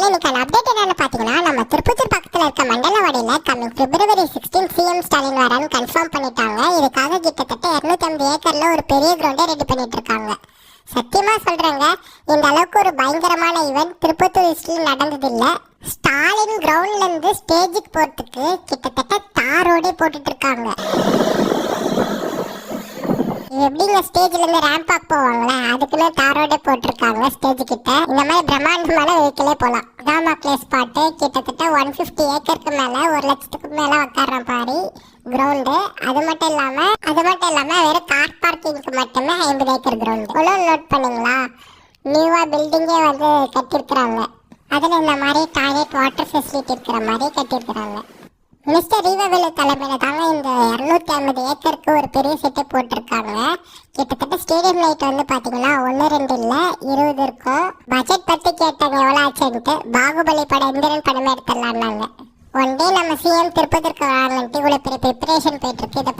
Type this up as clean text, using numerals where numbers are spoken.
இன்னைக்கான அப்டேட் என்னன்னு பாத்தீங்கன்னா, நம்ம திருப்பத்தூர் பக்கத்துல இருக்க மண்டலவாடியில கம்மிங் பிப்ரவரி 16 சிஎம் ஸ்டாலின் வரான்னு கன்ஃபார்ம் பண்ணிட்டாங்க. இதுக்காக கிட்டத்தட்ட 250 ஏக்கர்ல ஒரு பெரிய கிரவுண்டை ரெடி பண்ணிட்டு இருக்காங்க. சத்தியமா சொல்றேங்க, இந்த அளவுக்கு ஒரு பயங்கரமான ஈவென்ட் திருப்பத்தூர் ஹிஸ்டரியில் நடந்ததில்ல. ஸ்டாலின் கிரவுண்ட்ல இருந்து ஸ்டேஜுக்கு போறதுக்கு கிட்டத்தட்ட தார் ரோடே போட்டுட்டு இருக்காங்க. எப்படிங்க ஸ்டேஜ்ல இருந்து ரேம்ப் வாக் போவாங்களே, அதுக்குன்னு தார் ரோடே போட்டிருக்காங்க ஸ்டேஜ் கிட்ட. இந்த மாதிரி பிரம்மாண்டமான வெஹிக்கிளே போலாம். தாமாக்லே ஸ்பாட்டு கிட்டத்தட்ட 150 ஏக்கருக்கு மேல 1 லட்சத்துக்கு மேல உட்கார்ற மாதிரி கிரவுண்டு. அது மட்டும் இல்லாம வெறும் கார் பார்க்கிங்க்கு மட்டுமே 50 ஏக்கர் கிரவுண்டு. எவ்வளோ நோட் பண்ணீங்களா? நியூவா பில்டிங்கே வந்து கட்டியிருக்கிறாங்க. அதுல இந்த மாதிரி டாய்லெட் வாட்டர் ஃபெசிலிட்டி இருக்கிற மாதிரி கட்டியிருக்கிறாங்க. மிஸ்டர் ரீவவேலு தலைமையில தாங்க இந்த 250 ஏக்கருக்கு ஒரு பெரிய செட்டை போட்டிருக்காங்க. கிட்டத்தட்ட ஸ்டேடியம் லைட் வந்து பாத்தீங்கன்னா 1-2 இல்ல 20 இருக்கும். பட்ஜெட் பத்தி கேட்டாங்க எவ்வளவு ஆச்சுன்ட்டு. பாகுபலி படம் படமே எடுத்துடலாம்னாங்க. ஒன் டே நம்ம சிஎம் திருப்பதிற்கு வராங்கன்ட்டு இவ்வளவு பெரிய ப்ரிப்பரேஷன் போயிட்டு இருக்கு. இதை